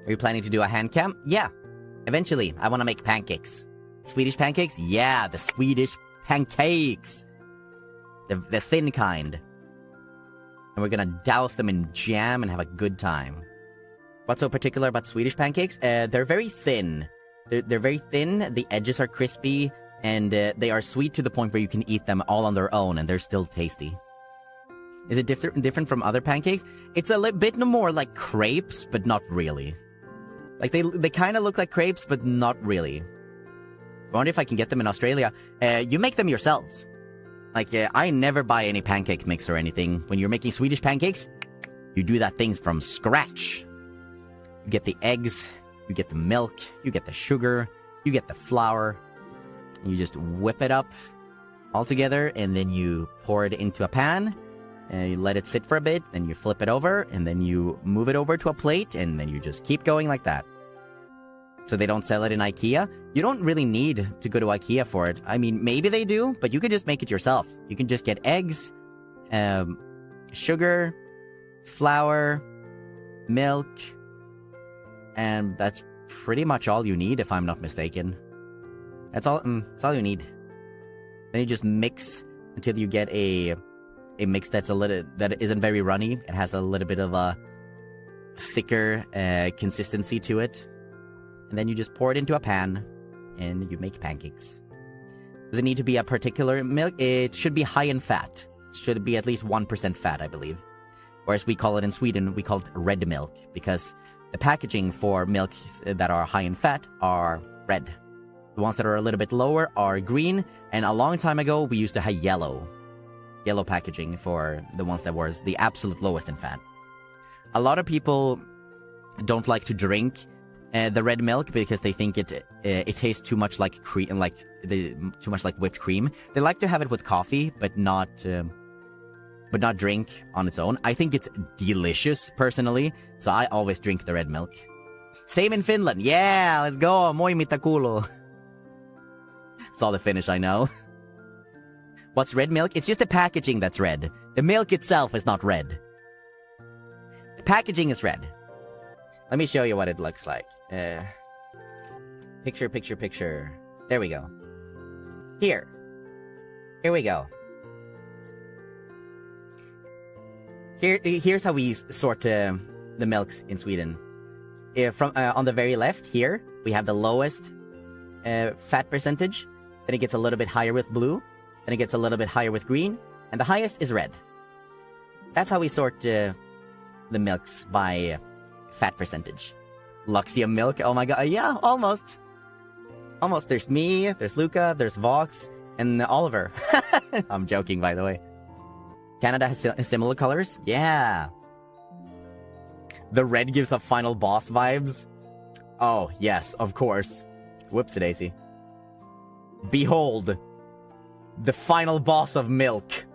Are you planning to do a hand cam? Yeah. Eventually, I want to make pancakes. Swedish pancakes? Yeah, the Swedish pancakes. The thin kind. And we're gonna douse them in jam and have a good time. What's so particular about Swedish pancakes? They're very thin. They're very thin, the edges are crispy, and they are sweet to the point where you can eat them all on their own, and they're still tasty. Is it different from other pancakes? It's a bit more like crepes, but not really. Like, they kind of look like crepes, but not really. I wonder if I can get them in Australia. You make them yourselves. Like, I never buy any pancake mix or anything. When you're making Swedish pancakes, you do that thing from scratch. You get the eggs, you get the milk, you get the sugar, you get the flour. And you just whip it up all together, and then you pour it into a pan. And you let it sit for a bit, then you flip it over, and then you move it over to a plate, and then you just keep going like that. So they don't sell it in IKEA. You don't really need to go to IKEA for it. I mean, maybe they do, but you can just make it yourself. You can just get eggs, sugar, flour, milk, and that's pretty much all you need, if I'm not mistaken. That's all you need. Then you just mix until you get a mix that isn't very runny. It has a little bit of a thicker consistency to it. And then you just pour it into a pan, and you make pancakes. Does it need to be a particular milk? It should be high in fat. It should be at least 1% fat, I believe. Whereas we call it in Sweden, we call it red milk, because the packaging for milks that are high in fat are red. The ones that are a little bit lower are green, and a long time ago, we used to have yellow packaging for the ones that was the absolute lowest in fat. A lot of people don't like to drink the red milk because they think it tastes too much like cream, too much like whipped cream. They like to have it with coffee, but not drink on its own. I think it's delicious personally, so I always drink the red milk. Same in Finland. Yeah, let's go. Moi mitä kuuluu. That's all the Finnish I know. What's red milk? It's just the packaging that's red. The milk itself is not red. The packaging is red. Let me show you what it looks like. Picture. There we go. Here we go. Here's how we sort the milks in Sweden. From on the very left here, we have the lowest fat percentage. Then it gets a little bit higher with blue. Then it gets a little bit higher with green. And the highest is red. That's how we sort the milks by fat percentage. Luxiem milk, oh my god, yeah, almost. Almost, there's me, there's Luca, there's Vox, and Oliver. I'm joking, by the way. Canada has similar colors? Yeah. The red gives up final boss vibes. Oh, yes, of course. Whoopsie-daisy. Behold, the final boss of milk.